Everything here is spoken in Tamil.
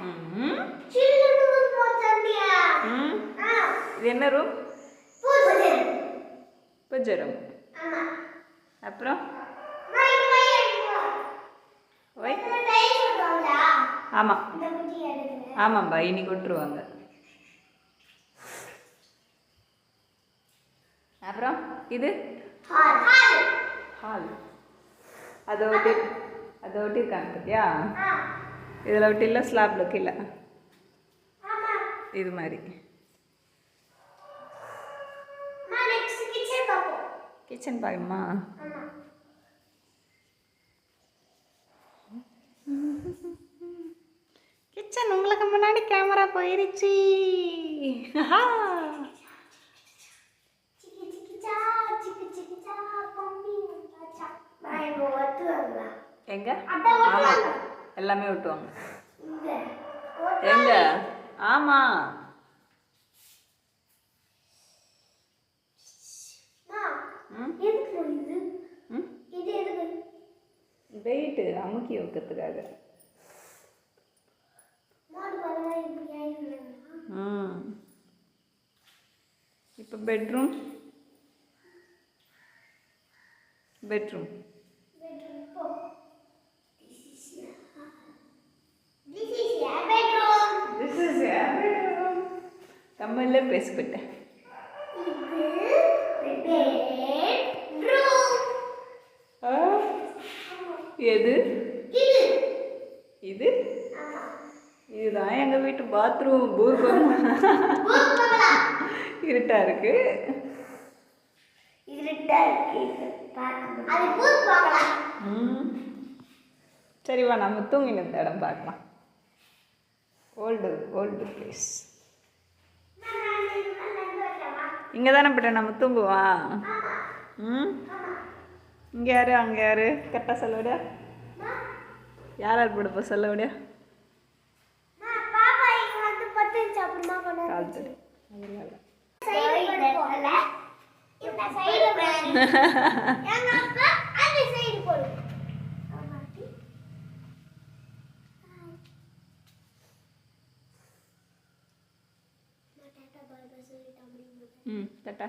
ம். சில்லுன்னு ஊத்துமா தண்ணியா? ம். இது என்ன ரூம்? பூஜரம். பூஜரம். ஆமா. அப்புறம் ஒய் டைல்ஸ் போடுவாங்களா? ஆமாம் இந்த குட்டி எடுங்க. ஆமாம்பா இன்னைக்கு விட்டுருவாங்க. அப்புறம் இது ஹால். ஹால். அதை ஒட்டியிருக்காங்க பார்த்தியா? ஆ. இதில் ஒட்டில ஸ்லாப்ல கீழே ஆமா. இது மாதிரி. நெக்ஸ்ட் கிச்சன் பாப்போம். கிச்சன் பார்க்கணுமா? ஆமா. கிச்சன் உங்களுக்கு முன்னாடி கேமரா போயிருச்சு. சிக்கி சிக்கி சா பம்பி வந்தாச்சா. நான் இங்க ஒட்டுவாங்களா? எங்க? அட ஒட்டுவாங்க. ஆமாம் எல்லாமே ஒட்டுவாங்க. இங்க எங்க? ஒட்டுவாங்க. ஆமாம் ம் எதுக்கு இது? ம் இது எதுக்கு? வெயிட்டு அமுக்கி வைக்கிறதுக்காக. மாடு வரவா இப்படி ஆயிடுறாங்க. ம் இப்போ bedroom Bedroom. Oh. This is your bedroom. This is your bedroom. தமிழில் பேசிக்கிட்டேன். இது bedroom. எது இது இது? இதுதான் எங்கள் வீட்டு பாத்ரூம். பூர்வம் இருட்டா இருக்கு. சரி வா நம்ம தூங்கின இடம் பார்க்கலாம். Old place. இங்கே தானே போய்ட்டு நம்ம தூங்குவோம். ம் இங்கே யாரு அங்கே யாரு கரெக்டாக சொல்ல விட யார் யார் போடுப்போ சொல்ல விட கால் தடி ம் தட்டா